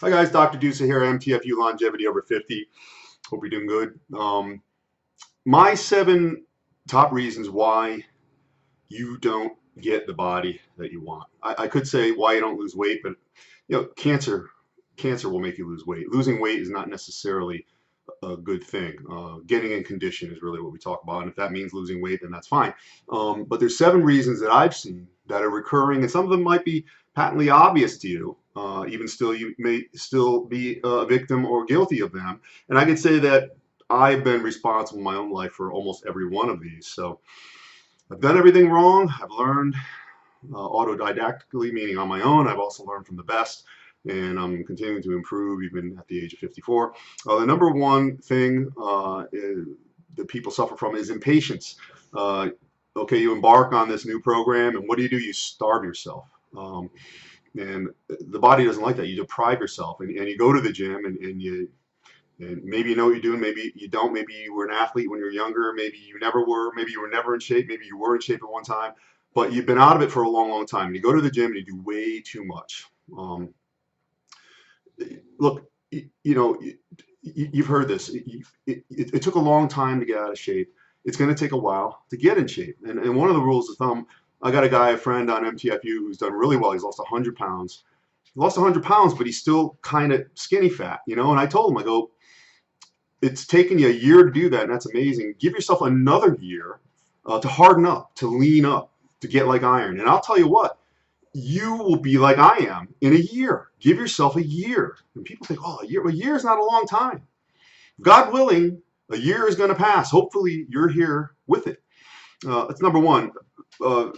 Hi guys, Dr. Dusa here, MTFU Longevity Over 50. Hope you're doing good. My 7 top reasons why you don't get the body that you want. I could say why you don't lose weight, but cancer will make you lose weight. Losing weight is not necessarily a good thing. Getting in condition is really what we talk about, and if that means losing weight, then that's fine. But there's 7 reasons that I've seen that are recurring, and some of them might be patently obvious to you. Even still, you may still be a victim or guilty of them. And I could say that I've been responsible in my own life for almost every one of these. So I've done everything wrong. I've learned autodidactically, meaning on my own. I've also learned from the best, and I'm continuing to improve even at the age of 54. The number one thing that people suffer from is impatience. Okay, you embark on this new program, and what do? You starve yourself. And the body doesn't like that. You deprive yourself, and you go to the gym, and maybe you know what you're doing, maybe you don't. Maybe you were an athlete when you were younger, maybe you never were, maybe you were never in shape, maybe you were in shape at one time, but you've been out of it for a long, long time. And you go to the gym and you do way too much. Look, you've heard this. It took a long time to get out of shape. It's going to take a while to get in shape. And one of the rules of thumb, I got a friend on MTFU who's done really well. He's lost 100 pounds. He lost 100 pounds, but he's still kind of skinny fat, you know? And I told him, I go, it's taken you a year to do that, and that's amazing. Give yourself another year to harden up, to lean up, to get like iron. And I'll tell you what, you will be like I am in a year. Give yourself a year. And people think, oh, a year. A year is not a long time. God willing, a year is going to pass. Hopefully, you're here with it. That's number one. Uh,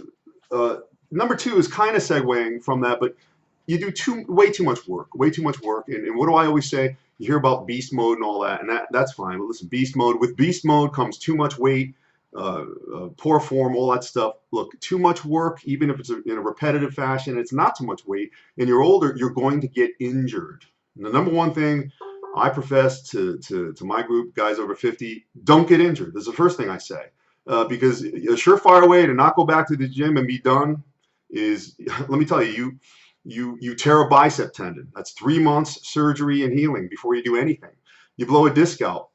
Number two is kind of segueing from that, but you do way too much work, And what do I always say? You hear about beast mode and all that, and that's fine. But listen, beast mode. With beast mode comes too much weight, poor form, all that stuff. Look, too much work, even if it's in a repetitive fashion, it's not too much weight, and you're older, you're going to get injured. And the number one thing I profess to my group, guys over 50, don't get injured. This is the first thing I say. Because a surefire way to not go back to the gym and be done is, let me tell you, you tear a bicep tendon. That's 3 months surgery and healing before you do anything. You blow a disc out,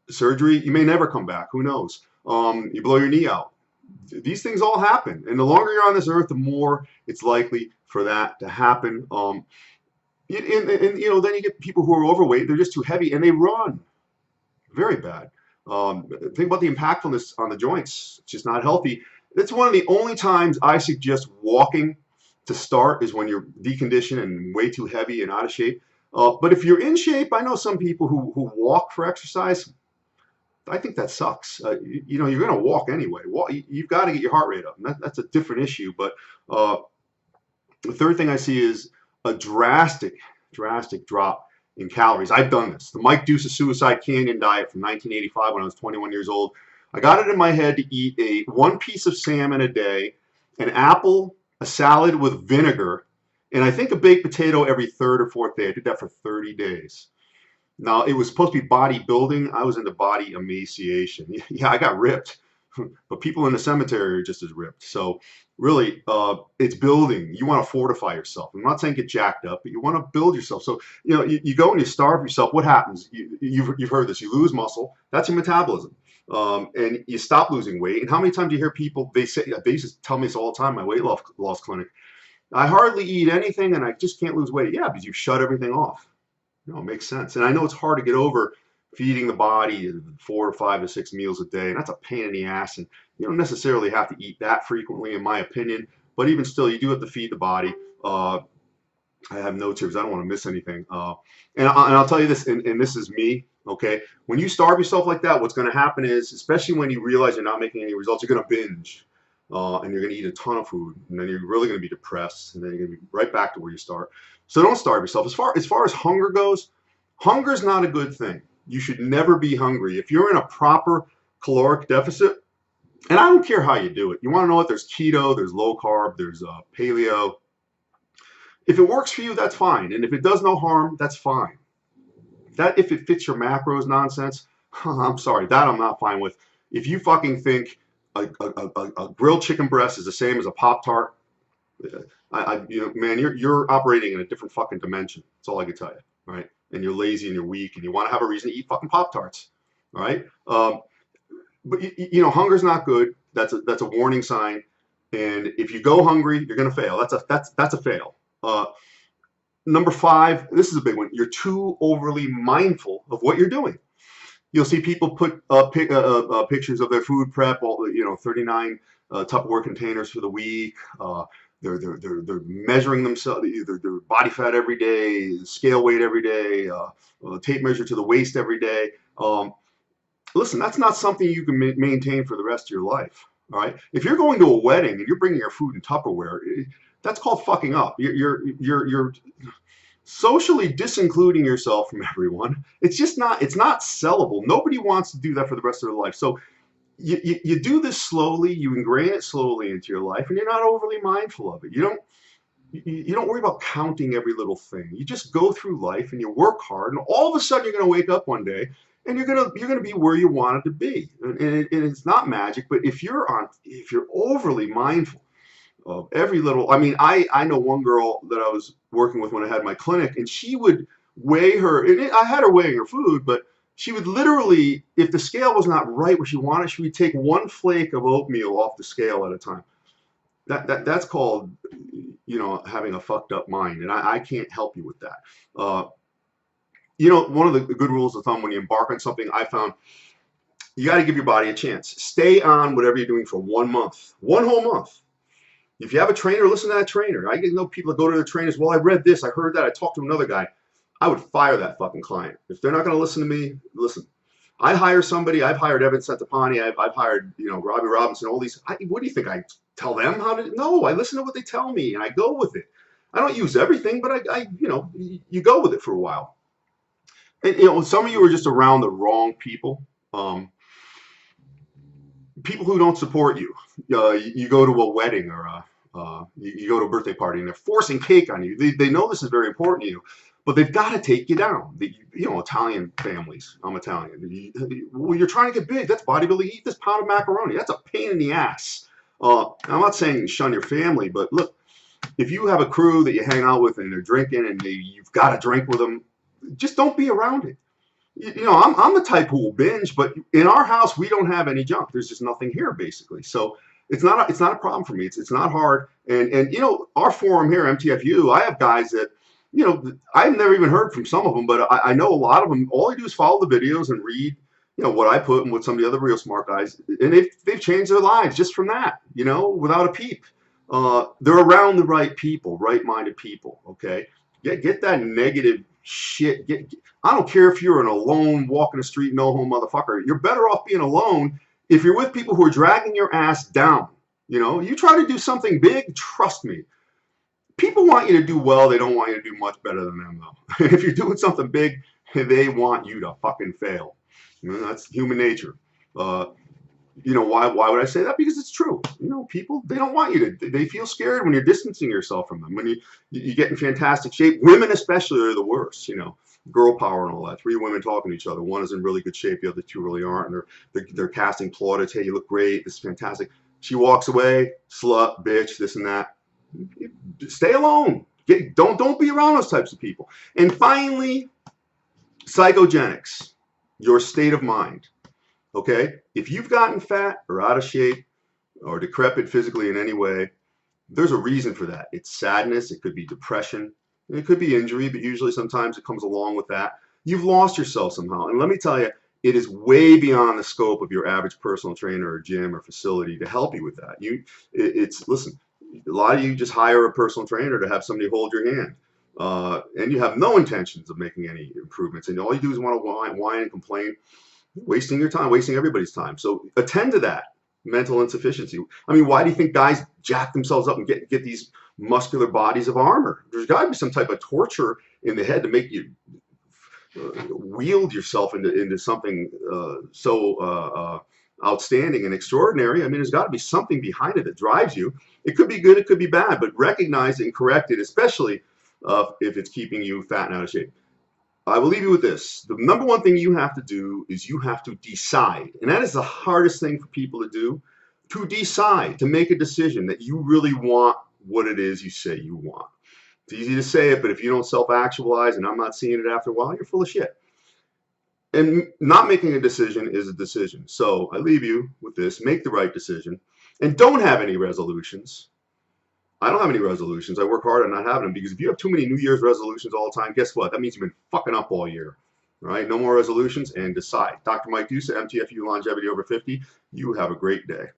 surgery, you may never come back. Who knows? You blow your knee out. These things all happen, and the longer you're on this earth, the more it's likely for that to happen. And then you get people who are overweight. They're just too heavy, and they run very bad. Think about the impactfulness on the joints. It's just not healthy. It's one of the only times I suggest walking to start is when you're deconditioned and way too heavy and out of shape. But if you're in shape, I know some people who walk for exercise. I think that sucks. You're going to walk anyway. You've got to get your heart rate up. And that's a different issue. But the third thing I see is a drastic drop in calories. I've done this. The Mike Deuce's Suicide Canyon diet from 1985 when I was 21 years old. I got it in my head to eat one piece of salmon a day, an apple, a salad with vinegar, and I think a baked potato every third or fourth day. I did that for 30 days. Now, it was supposed to be bodybuilding. I was into body emaciation. Yeah, I got ripped, but people in the cemetery are just as ripped. So really, it's building. You want to fortify yourself. I'm not saying get jacked up, but you want to build yourself. So, you go and you starve yourself. What happens? You've heard this. You lose muscle. That's your metabolism. And you stop losing weight. And how many times do you hear people, they used to tell me this all the time, my weight loss clinic, I hardly eat anything and I just can't lose weight. Yeah, because you shut everything off. It makes sense. And I know it's hard to get over feeding the body 4 or 5 or 6 meals a day. And that's a pain in the ass. And you don't necessarily have to eat that frequently, in my opinion. But even still, you do have to feed the body. I have notes here because I don't want to miss anything. And I'll tell you this, and this is me. Okay, when you starve yourself like that, what's going to happen is, especially when you realize you're not making any results, you're going to binge, and you're going to eat a ton of food, and then you're really going to be depressed, and then you're going to be right back to where you start. So don't starve yourself. As far as hunger goes, hunger is not a good thing. You should never be hungry. If you're in a proper caloric deficit, and I don't care how you do it. You want to know what? There's keto, there's low carb, there's paleo. If it works for you, that's fine, and if it does no harm, that's fine. That if it fits your macros nonsense, I'm sorry, that I'm not fine with. If you fucking think a grilled chicken breast is the same as a Pop-Tart, Man, you're operating in a different fucking dimension. That's all I can tell you, right? And you're lazy and you're weak and you want to have a reason to eat fucking Pop-Tarts, all right? But hunger's not good. That's a warning sign. And if you go hungry, you're gonna fail. That's a fail. Number 5, this is a big one. You're too overly mindful of what you're doing. You'll see people put pictures of their food prep, 39 Tupperware containers for the week. They're measuring themselves, their body fat every day, scale weight every day, tape measure to the waist every day. Listen, that's not something you can maintain for the rest of your life. All right. If you're going to a wedding and you're bringing your food in Tupperware, that's called fucking up. You're socially disincluding yourself from everyone. It's not sellable. Nobody wants to do that for the rest of their life. So you do this slowly, you ingrain it slowly into your life, and you're not overly mindful of it. You don't worry about counting every little thing. You just go through life and you work hard, and all of a sudden you're going to wake up one day and you're gonna be where you wanted to be. And it's not magic, but if you're overly mindful of every little, I know one girl that I was working with when I had my clinic, and she would weigh her, and I had her weighing her food, but she would literally, if the scale was not right where she wanted, she would take one flake of oatmeal off the scale at a time. That's called, having a fucked up mind, and I can't help you with that. One of the good rules of thumb when you embark on something, I found, you got to give your body a chance. Stay on whatever you're doing for 1 month, 1 whole month. If you have a trainer, listen to that trainer. I know people that go to their trainers, well, I read this, I heard that, I talked to another guy. I would fire that fucking client. If they're not going to listen to me, listen. I hire somebody. I've hired Evan Centopani. I've hired, Robbie Robinson, all these. What do you think? I tell them how to? No, I listen to what they tell me and I go with it. I don't use everything, but you go with it for a while. And, some of you are just around the wrong people. People who don't support you. You go to a wedding or you go to a birthday party and they're forcing cake on you. They know this is very important to you, but they've got to take you down. Italian families. I'm Italian. You're trying to get big. That's bodybuilding. Eat this pound of macaroni. That's a pain in the ass. I'm not saying shun your family, but look, if you have a crew that you hang out with and they're drinking and you've got to drink with them, just don't be around it. I'm the type who will binge, but in our house we don't have any junk. There's just nothing here, basically. So it's not a problem for me. It's not hard. And our forum here, MTFU, I have guys that, I've never even heard from some of them, but I know a lot of them. All they do is follow the videos and read, what I put and what some of the other real smart guys, and they've changed their lives just from that, without a peep. They're around the right people, right-minded people. Okay, get that negative shit. I don't care if you're an alone, walking the street, no home motherfucker. You're better off being alone if you're with people who are dragging your ass down. You try to do something big, trust me. People want you to do well. They don't want you to do much better than them, though. If you're doing something big, they want you to fucking fail. That's human nature. Why would I say that? Because it's true. People, they don't want you to. They feel scared when you're distancing yourself from them. When you get in fantastic shape. Women especially are the worst. Girl power and all that. 3 women talking to each other. One is in really good shape. The other 2 really aren't. And they're casting plaudits. Hey, you look great. This is fantastic. She walks away. Slut, bitch, this and that. Stay alone. Don't be around those types of people. And finally, psychogenics, your state of mind. Okay? If you've gotten fat or out of shape or decrepit physically in any way, there's a reason for that. It's sadness. It could be depression. It could be injury, but usually sometimes it comes along with that. You've lost yourself somehow. And let me tell you, it is way beyond the scope of your average personal trainer or gym or facility to help you with that. Listen, a lot of you just hire a personal trainer to have somebody hold your hand. And you have no intentions of making any improvements. And all you do is want to whine and complain, wasting your time, wasting everybody's time. So attend to that mental insufficiency. Why do you think guys jack themselves up and get these muscular bodies of armor? There's got to be some type of torture in the head to make you wield yourself into something so outstanding and extraordinary. There's got to be something behind it that drives you. It could be good, it could be bad, but recognize it and correct it, especially if it's keeping you fat and out of shape. I will leave you with this. The number one thing you have to do is you have to decide. And that is the hardest thing for people to do, to decide, to make a decision that you really want what it is you say you want. It's easy to say it, but if you don't self-actualize, and I'm not seeing it after a while, you're full of shit. And not making a decision is a decision. So I leave you with this: make the right decision, and don't have any resolutions. I don't have any resolutions. I work hard on not having them, because if you have too many New Year's resolutions all the time, guess what? That means you've been fucking up all year. All right, no more resolutions, and decide. Dr. Mike Dusa, MTFU Longevity Over 50. You have a great day.